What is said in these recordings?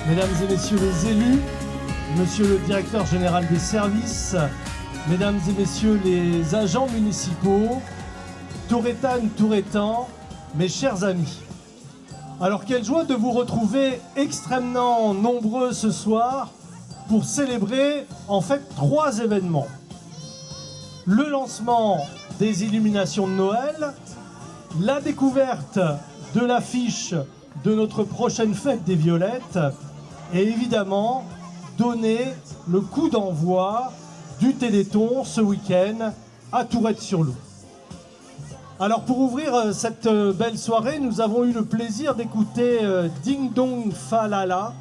Mesdames et messieurs les élus, monsieur le directeur général des services, mesdames et messieurs les agents municipaux, Tourétanes, Tourétans, mes chers amis. Alors quelle joie de vous retrouver extrêmement nombreux ce soir pour célébrer en fait 3 événements. Le lancement des illuminations de Noël, la découverte de l'affiche de notre prochaine fête des Violettes et évidemment donner le coup d'envoi du Téléthon ce week-end à Tourette-sur-Loup. Alors pour ouvrir cette belle soirée, nous avons eu le plaisir d'écouter Ding Dong Fa La La,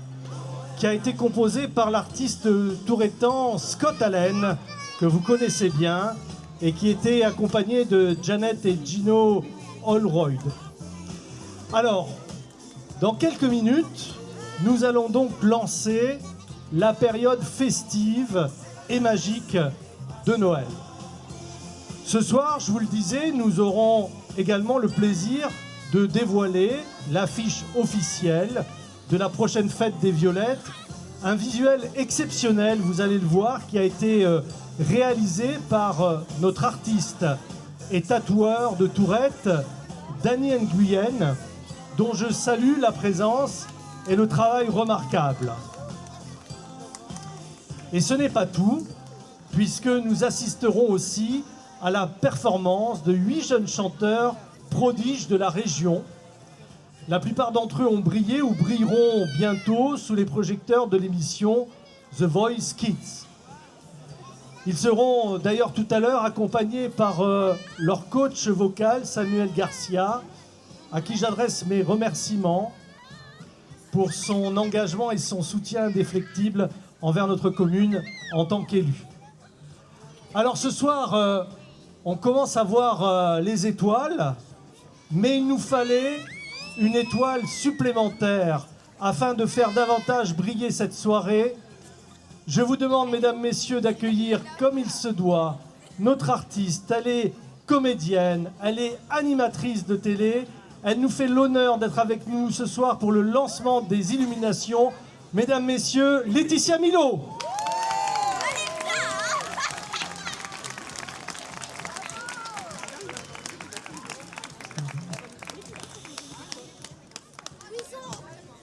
qui a été composé par l'artiste tourétan Scott Allen, que vous connaissez bien, et qui était accompagné de Janet et Gino Holroyd. Alors, dans quelques minutes, nous allons donc lancer la période festive et magique de Noël. Ce soir, je vous le disais, nous aurons également le plaisir de dévoiler l'affiche officielle de la prochaine fête des Violettes. Un visuel exceptionnel, vous allez le voir, qui a été réalisé par notre artiste et tatoueur de Tourette, Danny Nguyen, dont je salue la présence et le travail remarquable. Et ce n'est pas tout, puisque nous assisterons aussi à la performance de 8 jeunes chanteurs prodiges de la région. La plupart d'entre eux ont brillé ou brilleront bientôt sous les projecteurs de l'émission The Voice Kids. Ils seront d'ailleurs tout à l'heure accompagnés par leur coach vocal Samuel Garcia, à qui j'adresse mes remerciements pour son engagement et son soutien indéfectible envers notre commune en tant qu'élu. Alors ce soir, on commence à voir les étoiles, mais il nous fallait une étoile supplémentaire afin de faire davantage briller cette soirée. Je vous demande, mesdames, messieurs, d'accueillir comme il se doit notre artiste. Elle est comédienne, elle est animatrice de télé. Elle nous fait l'honneur d'être avec nous ce soir pour le lancement des illuminations. Mesdames, messieurs, Laetitia Milo.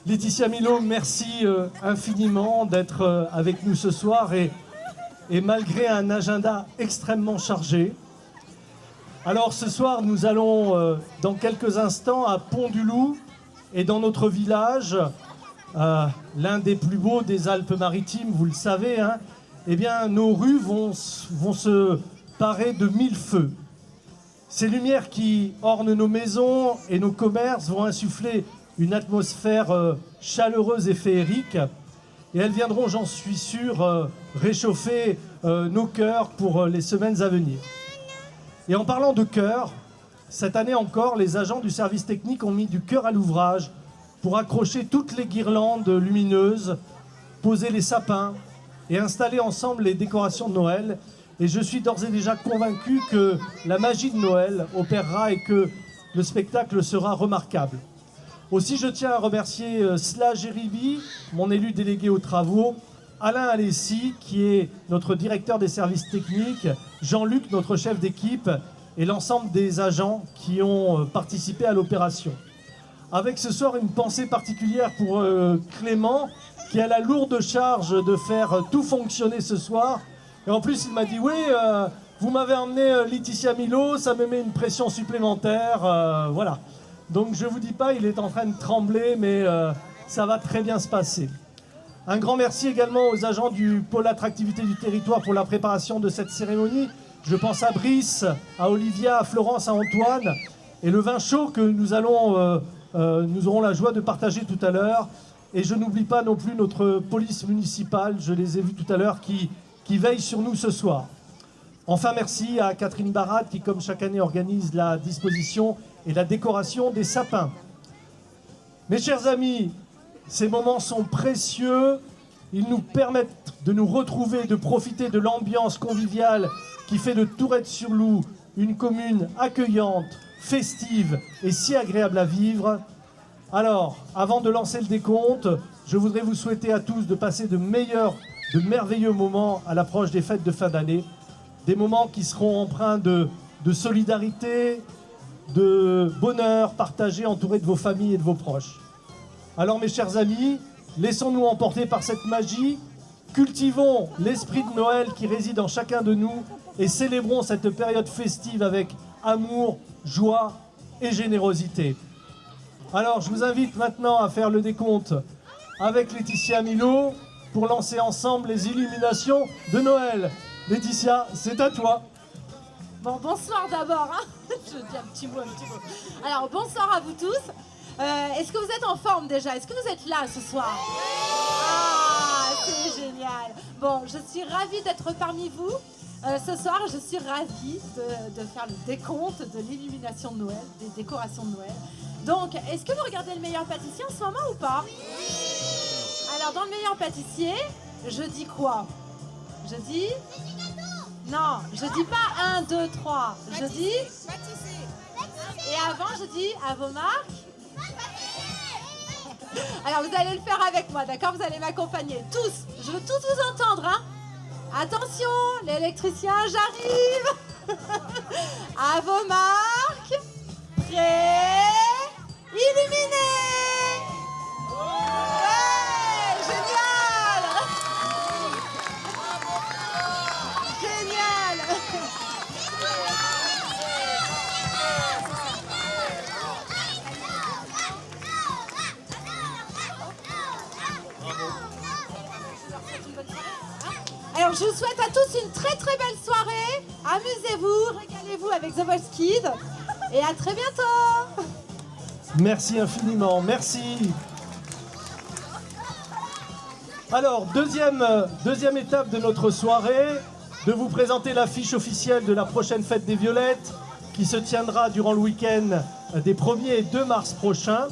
Laetitia Milo, merci infiniment d'être avec nous ce soir et malgré un agenda extrêmement chargé. Alors ce soir, nous allons dans quelques instants à Pont-du-Loup et dans notre village, l'un des plus beaux des Alpes-Maritimes, vous le savez, hein, eh bien nos rues vont se parer de 1000 feux. Ces lumières qui ornent nos maisons et nos commerces vont insuffler une atmosphère chaleureuse et féerique. Et elles viendront, j'en suis sûr, réchauffer nos cœurs pour les semaines à venir. Et en parlant de cœur, cette année encore, les agents du service technique ont mis du cœur à l'ouvrage pour accrocher toutes les guirlandes lumineuses, poser les sapins et installer ensemble les décorations de Noël. Et je suis d'ores et déjà convaincu que la magie de Noël opérera et que le spectacle sera remarquable. Aussi, je tiens à remercier Sla Géribi, mon élu délégué aux travaux, Alain Alessi, qui est notre directeur des services techniques, Jean-Luc, notre chef d'équipe, et l'ensemble des agents qui ont participé à l'opération. Avec ce soir une pensée particulière pour Clément, qui a la lourde charge de faire tout fonctionner ce soir. Et en plus, il m'a dit, oui, vous m'avez emmené Laetitia Milo, ça me met une pression supplémentaire, voilà. Donc je ne vous dis pas, il est en train de trembler, mais ça va très bien se passer. Un grand merci également aux agents du pôle attractivité du territoire pour la préparation de cette cérémonie. Je pense à Brice, à Olivia, à Florence, à Antoine. Et le vin chaud que nous aurons la joie de partager tout à l'heure. Et je n'oublie pas non plus notre police municipale, je les ai vus tout à l'heure, qui veille sur nous ce soir. Enfin, merci à Catherine Barat qui, comme chaque année, organise la disposition et la décoration des sapins. Mes chers amis, ces moments sont précieux. Ils nous permettent de nous retrouver, de profiter de l'ambiance conviviale qui fait de Tourette-sur-Loup une commune accueillante, festive et si agréable à vivre. Alors, avant de lancer le décompte, je voudrais vous souhaiter à tous de passer de merveilleux moments à l'approche des fêtes de fin d'année. Des moments qui seront empreints de solidarité, de bonheur partagé, entouré de vos familles et de vos proches. Alors mes chers amis, laissons-nous emporter par cette magie, cultivons l'esprit de Noël qui réside en chacun de nous et célébrons cette période festive avec amour, joie et générosité. Alors je vous invite maintenant à faire le décompte avec Laetitia Milo pour lancer ensemble les illuminations de Noël. Laetitia, c'est à toi. Bon, bonsoir d'abord, hein. Je dis un petit mot. Alors, bonsoir à vous tous. Est-ce que vous êtes en forme déjà? Est-ce que vous êtes là ce soir? Ah, c'est génial. Bon, je suis ravie d'être parmi vous. Ce soir, je suis ravie de faire le décompte de l'illumination de Noël, des décorations de Noël. Donc, est-ce que vous regardez Le Meilleur Pâtissier en ce moment ou pas? Alors, dans Le Meilleur Pâtissier, je dis quoi? Je dis... Non, je dis pas 1, 2, 3. Je dis... Et avant, je dis à vos marques. Alors, vous allez le faire avec moi, d'accord? Vous allez m'accompagner. Tous. Je veux tous vous entendre, hein? Attention, l'électricien, j'arrive. À vos marques. Prêts. Illuminés. Ouais, génial. Génial. Alors, je vous souhaite à tous une très très belle soirée. Amusez-vous, régalez-vous avec The Voice Kids. Et à très bientôt. Merci infiniment, merci. Alors, deuxième étape de notre soirée, de vous présenter l'affiche officielle de la prochaine fête des Violettes qui se tiendra durant le week-end des 1er et 2 mars prochains.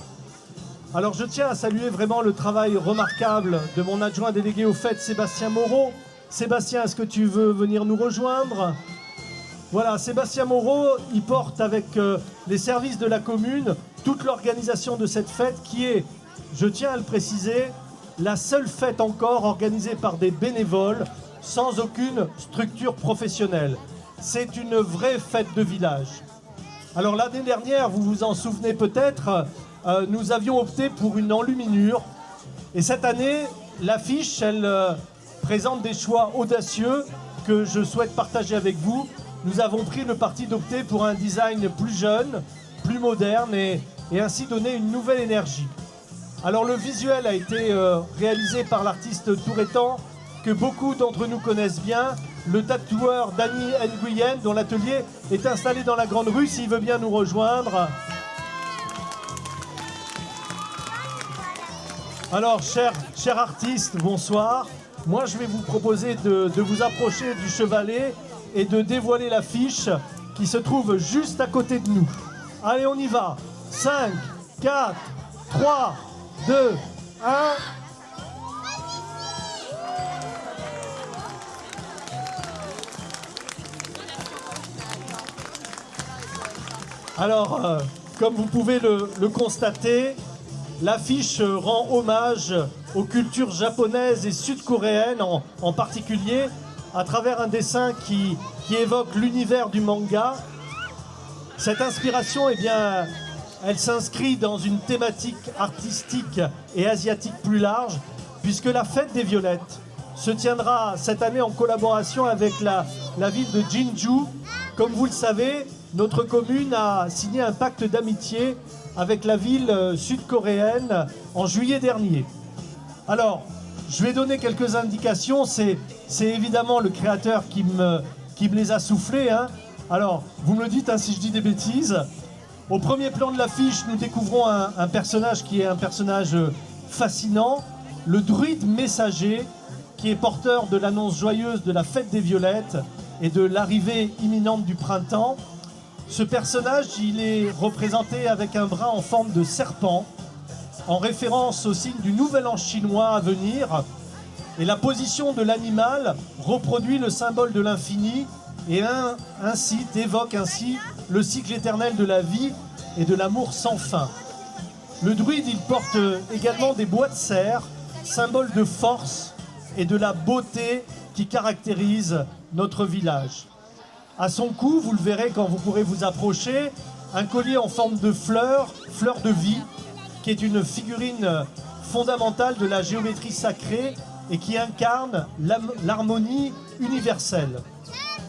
Alors, je tiens à saluer vraiment le travail remarquable de mon adjoint délégué aux fêtes, Sébastien Moreau. Sébastien, est-ce que tu veux venir nous rejoindre? Voilà, Sébastien Moreau, il porte avec les services de la commune toute l'organisation de cette fête qui est, je tiens à le préciser, la seule fête encore organisée par des bénévoles sans aucune structure professionnelle. C'est une vraie fête de village. Alors l'année dernière, vous vous en souvenez peut-être, nous avions opté pour une enluminure. Et cette année, l'affiche, elle présente des choix audacieux que je souhaite partager avec vous. Nous avons pris le parti d'opter pour un design plus jeune, plus moderne et ainsi donner une nouvelle énergie. Alors le visuel a été réalisé par l'artiste tourettan que beaucoup d'entre nous connaissent bien, le tatoueur Dany Nguyen, dont l'atelier est installé dans la Grande Rue, s'il veut bien nous rejoindre. Alors, cher artiste, bonsoir. Moi, je vais vous proposer de vous approcher du chevalet et de dévoiler l'affiche qui se trouve juste à côté de nous. Allez, on y va. 5, 4, 3, 2, 1... Alors, comme vous pouvez le constater, l'affiche rend hommage aux cultures japonaises et sud-coréennes en particulier, à travers un dessin qui évoque l'univers du manga. Cette inspiration, eh bien, elle s'inscrit dans une thématique artistique et asiatique plus large, puisque la fête des Violettes se tiendra cette année en collaboration avec la ville de Jinju. Comme vous le savez, notre commune a signé un pacte d'amitié avec la ville sud-coréenne en juillet dernier. Alors, je vais donner quelques indications. C'est évidemment le créateur qui me les a soufflés, hein. Alors, vous me le dites hein, si je dis des bêtises. Au premier plan de l'affiche, nous découvrons un personnage qui est un personnage fascinant, le druide messager, qui est porteur de l'annonce joyeuse de la fête des Violettes et de l'arrivée imminente du printemps. Ce personnage, il est représenté avec un bras en forme de serpent, en référence au signe du nouvel an chinois à venir. Et la position de l'animal reproduit le symbole de l'infini et évoque ainsi le cycle éternel de la vie et de l'amour sans fin. Le druide, il porte également des bois de serre, symbole de force et de la beauté qui caractérise notre village. À son cou, vous le verrez quand vous pourrez vous approcher, un collier en forme de fleur de vie, qui est une figurine fondamentale de la géométrie sacrée et qui incarne l'harmonie universelle.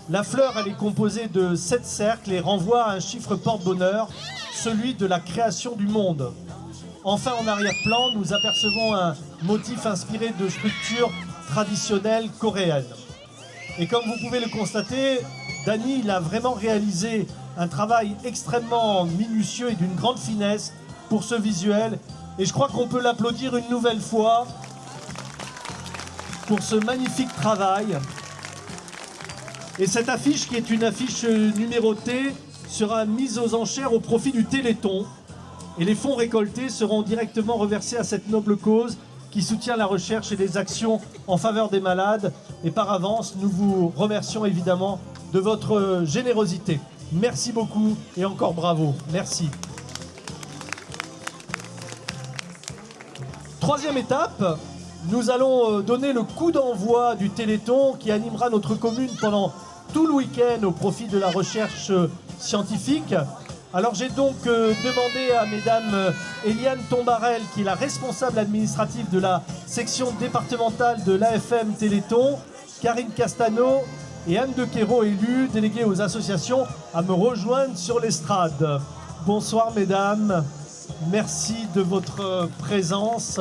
La fleur, elle est composée de 7 cercles et renvoie à un chiffre porte-bonheur, celui de la création du monde. Enfin, en arrière-plan, nous apercevons un motif inspiré de structures traditionnelles coréennes. Et comme vous pouvez le constater, Danny, il a vraiment réalisé un travail extrêmement minutieux et d'une grande finesse pour ce visuel. Et je crois qu'on peut l'applaudir une nouvelle fois pour ce magnifique travail. Et cette affiche, qui est une affiche numérotée, sera mise aux enchères au profit du Téléthon. Et les fonds récoltés seront directement reversés à cette noble cause qui soutient la recherche et les actions en faveur des malades. Et par avance, nous vous remercions évidemment de votre générosité. Merci beaucoup et encore bravo. Merci. Troisième étape, nous allons donner le coup d'envoi du Téléthon qui animera notre commune pendant tout le week-end au profit de la recherche scientifique. Alors j'ai donc demandé à mesdames Eliane Tombarel, qui est la responsable administrative de la section départementale de l'AFM Téléthon, Karine Castano et Anne de Quérault, élue, déléguée aux associations, à me rejoindre sur l'estrade. Bonsoir mesdames, merci de votre présence.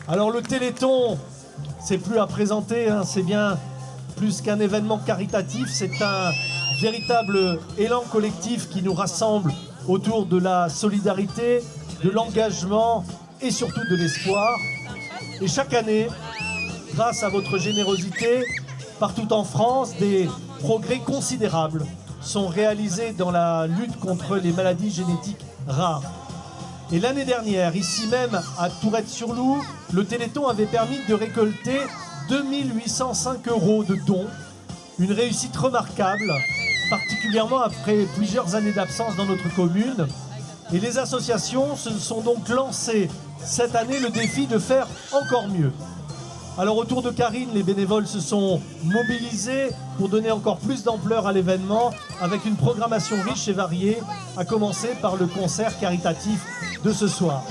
Alors le Téléthon, c'est plus à présenter, hein, c'est bien plus qu'un événement caritatif, c'est un véritable élan collectif qui nous rassemble autour de la solidarité, de l'engagement et surtout de l'espoir. Et chaque année, grâce à votre générosité, partout en France, des progrès considérables sont réalisés dans la lutte contre les maladies génétiques rares. Et l'année dernière, ici même à Tourette-sur-Loup, le Téléthon avait permis de récolter 2805 € de dons. Une réussite remarquable, particulièrement après plusieurs années d'absence dans notre commune. Et les associations se sont donc lancées cette année le défi de faire encore mieux. Alors autour de Karine, les bénévoles se sont mobilisés pour donner encore plus d'ampleur à l'événement avec une programmation riche et variée, à commencer par le concert caritatif de ce soir.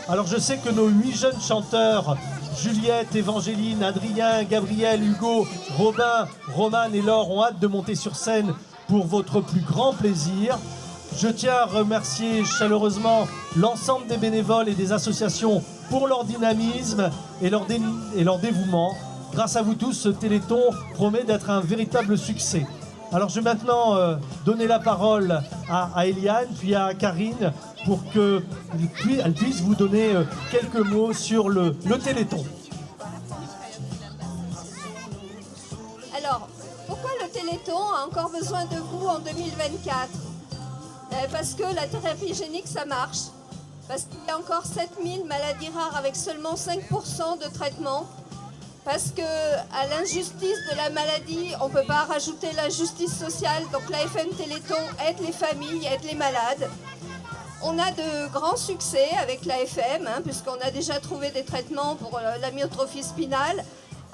Alors je sais que nos 8 jeunes chanteurs, Juliette, Évangéline, Adrien, Gabriel, Hugo, Robin, Romane et Laure ont hâte de monter sur scène pour votre plus grand plaisir. Je tiens à remercier chaleureusement l'ensemble des bénévoles et des associations pour leur dynamisme et leur dévouement. Grâce à vous tous, ce Téléthon promet d'être un véritable succès. Alors je vais maintenant donner la parole à Eliane, puis à Karine, pour qu'elle puisse vous donner quelques mots sur le Téléthon. Alors, pourquoi le Téléthon a encore besoin de vous en 2024 ? Parce que la thérapie génique, ça marche. Parce qu'il y a encore 7000 maladies rares avec seulement 5% de traitement. Parce qu'à l'injustice de la maladie, on ne peut pas rajouter la justice sociale. Donc l'AFM Téléthon aide les familles, aide les malades. On a de grands succès avec l'AFM, puisqu'on a déjà trouvé des traitements pour l'amyotrophie spinale.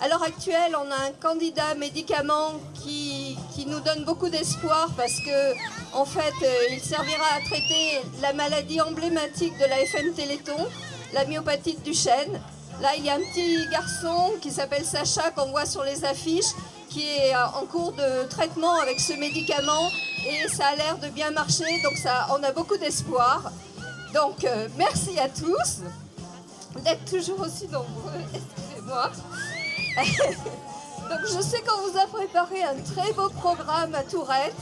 À l'heure actuelle, on a un candidat médicament qui nous donne beaucoup d'espoir parce que, en fait, il servira à traiter la maladie emblématique de l'AFM Téléthon, la myopatite du chêne. Là, il y a un petit garçon qui s'appelle Sacha, qu'on voit sur les affiches, qui est en cours de traitement avec ce médicament et ça a l'air de bien marcher, donc on a beaucoup d'espoir. Donc, merci à tous d'être toujours aussi nombreux, excusez-moi. Donc je sais qu'on vous a préparé un très beau programme à Tourette.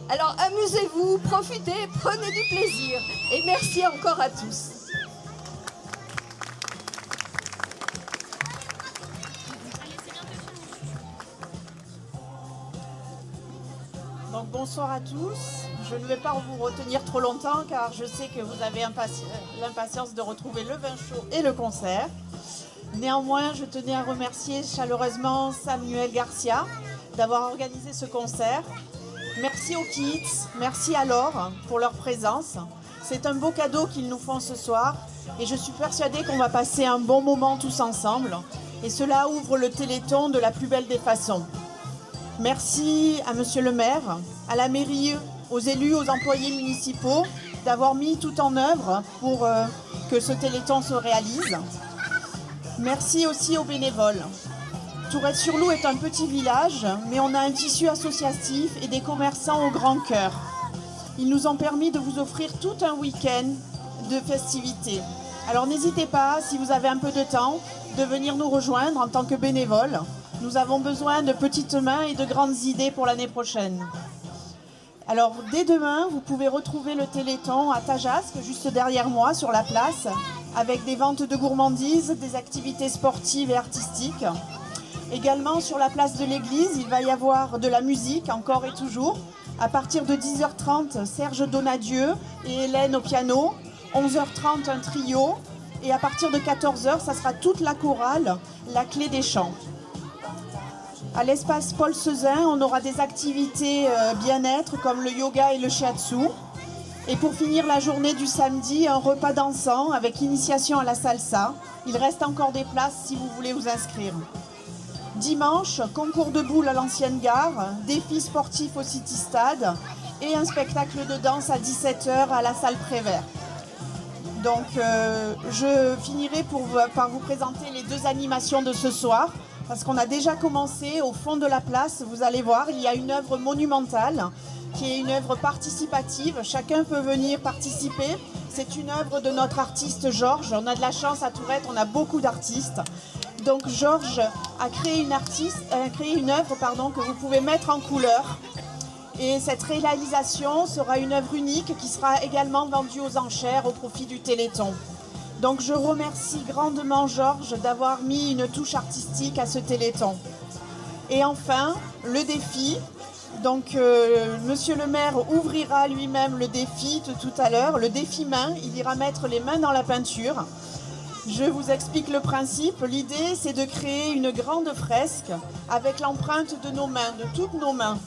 Alors amusez-vous, profitez, prenez du plaisir. Et merci encore à tous. Donc bonsoir à tous. Je ne vais pas vous retenir trop longtemps car je sais que vous avez l'impatience de retrouver le vin chaud et le concert. Néanmoins, je tenais à remercier chaleureusement Samuel Garcia d'avoir organisé ce concert. Merci aux Kids, merci à Laure pour leur présence. C'est un beau cadeau qu'ils nous font ce soir et je suis persuadée qu'on va passer un bon moment tous ensemble. Et cela ouvre le Téléthon de la plus belle des façons. Merci à Monsieur le maire, à la mairie, aux élus, aux employés municipaux d'avoir mis tout en œuvre pour que ce Téléthon se réalise. Merci aussi aux bénévoles. Tourette-sur-Loup est un petit village, mais on a un tissu associatif et des commerçants au grand cœur. Ils nous ont permis de vous offrir tout un week-end de festivités. Alors n'hésitez pas, si vous avez un peu de temps, de venir nous rejoindre en tant que bénévole. Nous avons besoin de petites mains et de grandes idées pour l'année prochaine. Alors dès demain, vous pouvez retrouver le Téléthon à Tajasque, juste derrière moi, sur la place, avec des ventes de gourmandises, des activités sportives et artistiques. Également sur la place de l'église, il va y avoir de la musique, encore et toujours. À partir de 10h30, Serge Donadieu et Hélène au piano. 11h30, un trio. Et à partir de 14h, ça sera toute la chorale, la clé des chants. À l'espace Paul Sezin, on aura des activités bien-être comme le yoga et le shiatsu. Et pour finir la journée du samedi, un repas dansant avec initiation à la salsa. Il reste encore des places si vous voulez vous inscrire. Dimanche, concours de boules à l'ancienne gare, défi sportif au City Stade et un spectacle de danse à 17h à la salle Prévert. Donc je finirai par vous présenter les deux animations de ce soir. Parce qu'on a déjà commencé au fond de la place, vous allez voir, il y a une œuvre monumentale qui est une œuvre participative. Chacun peut venir participer. C'est une œuvre de notre artiste Georges. On a de la chance à Tourette, on a beaucoup d'artistes. Donc Georges a créé une œuvre que vous pouvez mettre en couleur. Et cette réalisation sera une œuvre unique qui sera également vendue aux enchères au profit du Téléthon. Donc je remercie grandement Georges d'avoir mis une touche artistique à ce Téléthon. Et enfin, le défi. Donc Monsieur le maire ouvrira lui-même le défi tout à l'heure. Le défi main, il ira mettre les mains dans la peinture. Je vous explique le principe. L'idée, c'est de créer une grande fresque avec l'empreinte de nos mains, de toutes nos mains.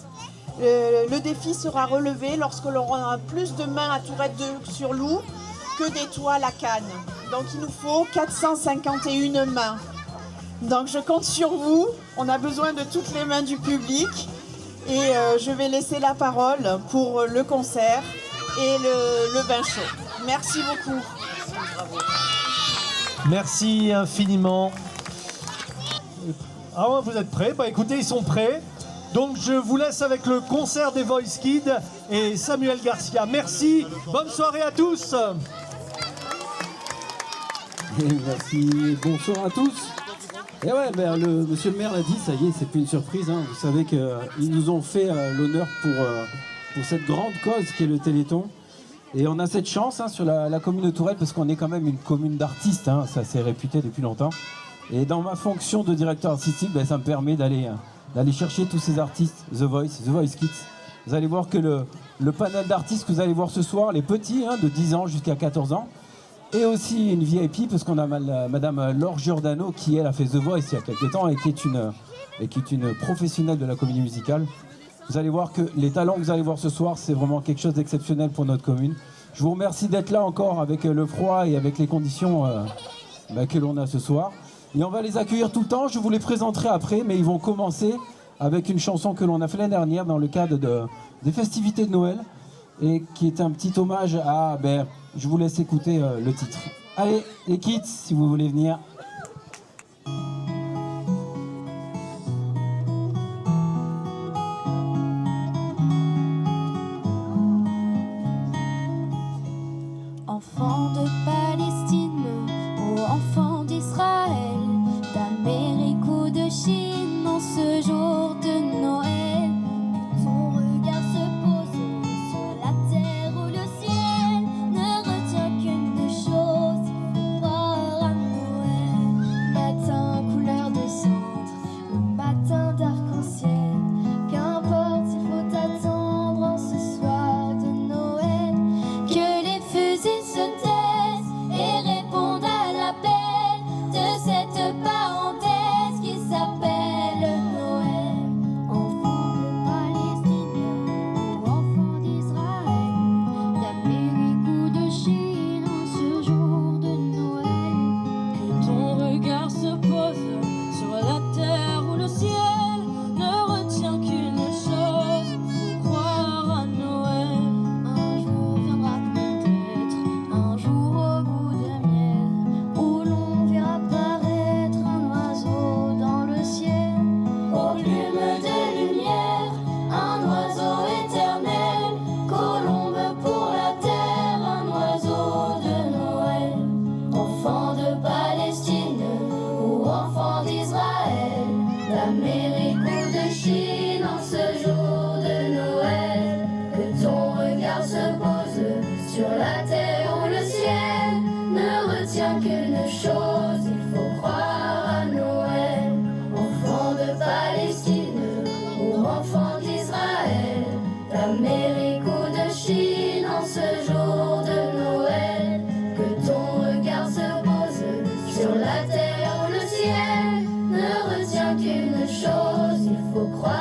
Le défi sera relevé lorsque l'on aura plus de mains à Tourette-sur-Loup que d'étoiles à Cannes. Donc il nous faut 451 mains. Donc je compte sur vous. On a besoin de toutes les mains du public. Et je vais laisser la parole pour le concert et le vin chaud. Merci beaucoup. Merci infiniment. Ah ouais, vous êtes prêts? Bah écoutez, ils sont prêts. Donc je vous laisse avec le concert des Voice Kids et Samuel Garcia. Merci. Bonne soirée à tous. Merci, bonsoir à tous. Et ouais, monsieur le maire l'a dit, ça y est, c'est plus une surprise. Hein. Vous savez qu'ils nous ont fait l'honneur pour cette grande cause qui est le Téléthon. Et on a cette chance sur la commune de Tourette parce qu'on est quand même une commune d'artistes, hein, ça s'est réputé depuis longtemps. Et dans ma fonction de directeur artistique, ça me permet d'aller chercher tous ces artistes, The Voice Kids. Vous allez voir que le panel d'artistes que vous allez voir ce soir, les petits, de 10 ans jusqu'à 14 ans, et aussi une VIP parce qu'on a madame Laure Giordano qui elle a fait The Voice il y a quelques temps et qui est une professionnelle de la comédie musicale. Vous allez voir que les talents que vous allez voir ce soir, c'est vraiment quelque chose d'exceptionnel pour notre commune. Je vous remercie d'être là encore avec le froid et avec les conditions que l'on a ce soir. Et on va les accueillir tout le temps, je vous les présenterai après, mais ils vont commencer avec une chanson que l'on a fait l'année dernière dans le cadre des festivités de Noël et qui est un petit hommage à... je vous laisse écouter le titre. Allez, les kids, si vous voulez venir. Enfants de Palestine ou enfants d'Israël, d'Amérique ou de Chine, en ce jour de Noël, que ton regard se pose sur la terre ou le ciel, ne retient qu'une chose, il faut croire à Noël. faut croire